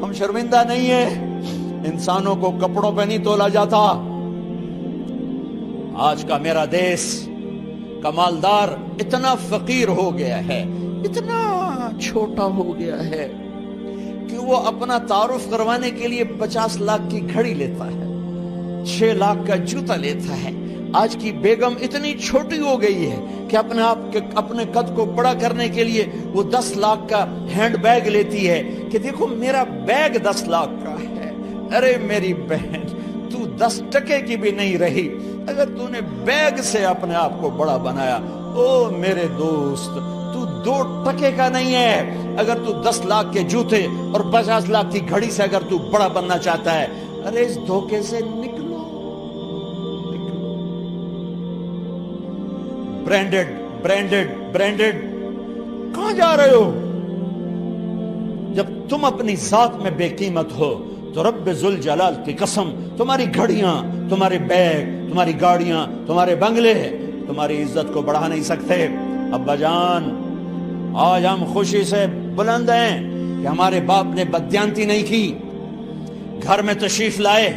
ہم شرمندہ نہیں ہیں. انسانوں کو کپڑوں پہ نہیں تولا جاتا. آج کا میرا دیس کا مالدار اتنا فقیر ہو گیا ہے, اتنا چھوٹا ہو گیا ہے کہ وہ اپنا تعارف کروانے کے لیے 50 لاکھ کی گھڑی لیتا ہے, 6 لاکھ کا جوتا لیتا ہے. آج کی بیگم اتنی چھوٹی ہو گئی ہے کہ اپنے قد کو بڑا کرنے کے لیے وہ 10 لاکھ کا ہینڈ بیگ لیتی ہے کہ دیکھو میرا بیگ 10 لاکھ کا ہے. ارے میری بہن, تو 10 ٹکے کی بھی نہیں رہی اگر تو نے بیگ سے اپنے آپ کو بڑا بنایا. او میرے دوست, تو 2 ٹکے کا نہیں ہے اگر تو 10 لاکھ کے جوتے اور 50 لاکھ کی گھڑی سے اگر تو بڑا بننا چاہتا ہے. ارے اس دھوکے سے نکلو. برینڈڈ برینڈڈ برینڈڈ کہاں جا رہے ہو؟ جب تم اپنی ذات میں بے قیمت ہو تو رب ذوالجلال کی قسم تمہاری گھڑیاں, تمہارے بیگ, تمہاری گاڑیاں, تمہارے بنگلے تمہاری عزت کو بڑھا نہیں سکتے. ابا جان, آج ہم خوشی سے بلند ہیں کہ ہمارے باپ نے بددیانتی نہیں کی. گھر میں تشریف لائے,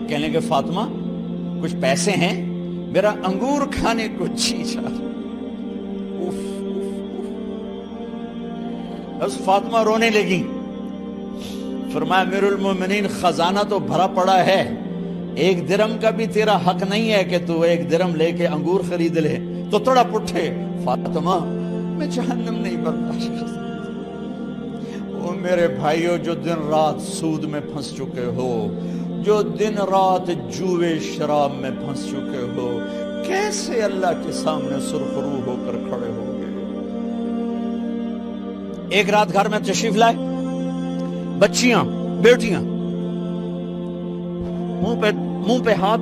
کہنے کہ فاطمہ کچھ پیسے ہیں, میرا انگور کھانے کو جی چاہ. بس فاطمہ رونے لگی. فرمایا امیر المومنین خزانہ تو بھرا پڑا ہے, 1 درہم کا بھی تیرا حق نہیں ہے کہ تو 1 درہم لے کے انگور خرید لے. تو تڑپ اٹھے, فاطمہ میں جہنم نہیں برداشت کر سکتا. او میرے بھائیو, جو دن رات سود میں پھنس چکے ہو, جو دن رات جوے شراب میں پھنس چکے ہو, کیسے اللہ کے سامنے سرخرو ہو کر کھڑے ہو گئے؟ ایک رات گھر میں تشریف لائے, بچیاں بیٹیاں, منہ پہ ہاتھ,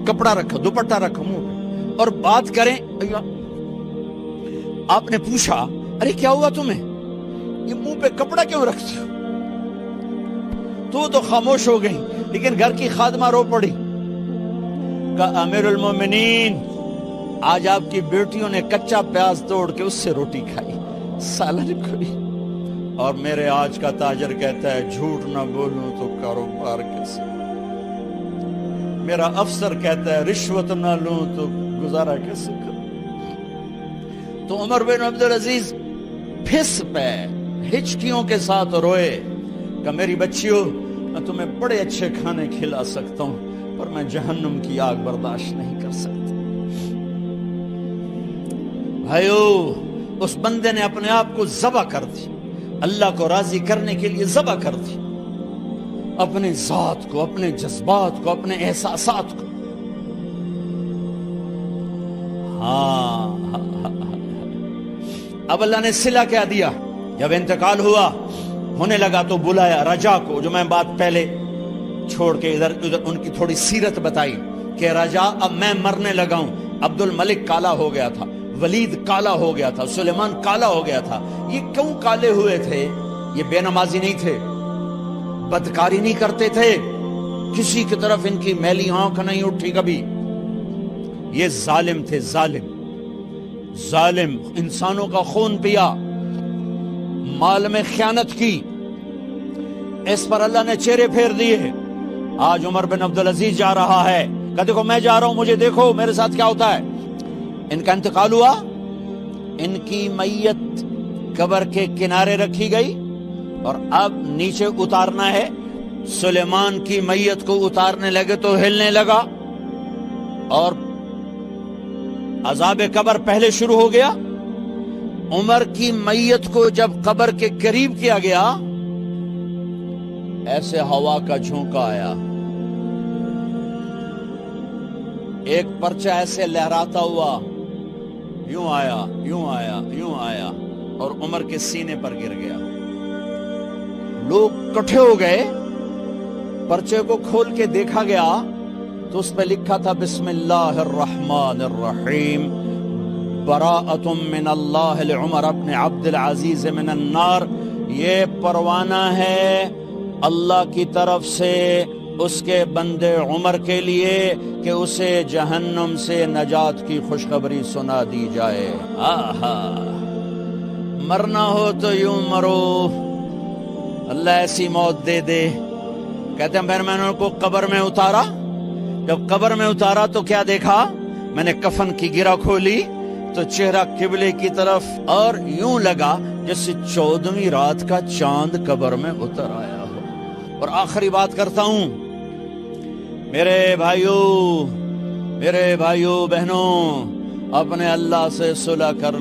کپڑا رکھا, دوپٹہ رکھا منہ پہ, اور بات کریں. آپ نے پوچھا ارے کیا ہوا تمہیں, یہ منہ پہ کپڑا کیوں رکھتے ہو؟ تو خاموش ہو گئی, لیکن گھر کی خادمہ رو پڑی. کہا امیر المومنین آج آپ کی بیٹیوں نے کچا پیاز توڑ کے اس سے روٹی کھائی, سالن کھائی. اور میرے آج کا تاجر کہتا ہے جھوٹ نہ بولوں تو کاروبار کیسے. میرا افسر کہتا ہے رشوت نہ لوں تو گزارا کیسے کروں. تو عمر بن عبدالعزیز پھس پہ ہچکیوں کے ساتھ روئے کہ میری بچیوں, میں تمہیں بڑے اچھے کھانے کھلا سکتا ہوں پر میں جہنم کی آگ برداشت نہیں کر سکتا. بھائیو, اس بندے نے اپنے آپ کو ذبح کر دی, اللہ کو راضی کرنے کے لیے ذبح کر دی, اپنے ذات کو, اپنے جذبات کو, اپنے احساسات کو. اب اللہ نے صلہ کیا دیا. جب انتقال ہونے لگا تو بلایا رجا کو, جو میں بات پہلے چھوڑ کے ادھر ان کی تھوڑی سیرت بتائی کہ رجا اب میں مرنے لگا ہوں. عبد الملک کالا ہو گیا تھا, ولید کالا ہو گیا تھا, سلیمان کالا ہو گیا تھا. یہ کیوں کالے ہوئے تھے؟ یہ بے نمازی نہیں تھے, بدکاری نہیں کرتے تھے, کسی کی طرف ان کی میلی آنکھ نہیں اٹھی کبھی. یہ ظالم تھے, ظالم, انسانوں کا خون پیا, مال میں خیانت کی. اس پر اللہ نے چہرے پھیر دیے. آج عمر بن عبدالعزیز جا رہا ہے, کہ دیکھو میں جا رہا ہوں, مجھے دیکھو میرے ساتھ کیا ہوتا ہے. ان کا انتقال ہوا, ان کی میت قبر کے کنارے رکھی گئی اور اب نیچے اتارنا ہے. سلیمان کی میت کو اتارنے لگے تو ہلنے لگا اور عذاب قبر پہلے شروع ہو گیا. عمر کی میت کو جب قبر کے قریب کیا گیا, ایسے ہوا کا جھونکا آیا, ایک پرچہ ایسے لہراتا ہوا یوں آیا, یوں آیا, یوں آیا اور عمر کے سینے پر گر گیا. لوگ اکٹھے ہو گئے, پرچے کو کھول کے دیکھا گیا تو اس پہ لکھا تھا بسم اللہ الرحمن الرحیم براءۃ من اللہ لعمر بن عبد العزیز من النار. یہ پروانہ ہے اللہ کی طرف سے اس کے بندے عمر کے لیے کہ اسے جہنم سے نجات کی خوشخبری سنا دی جائے. آہا, مرنا ہو تو یوں مرو, اللہ ایسی موت دے دے. کہتے ہیں پھر میں نے ان کو قبر میں اتارا. جب قبر میں اتارا تو کیا دیکھا؟ میں نے کفن کی گرہ کھولی تو چہرہ قبلے کی طرف، اور یوں لگا جیسے 14ویں رات کا چاند قبر میں اتر آیا ہو. اور آخری بات کرتا ہوں، میرے بھائیوں بہنوں، اپنے اللہ سے صلح کر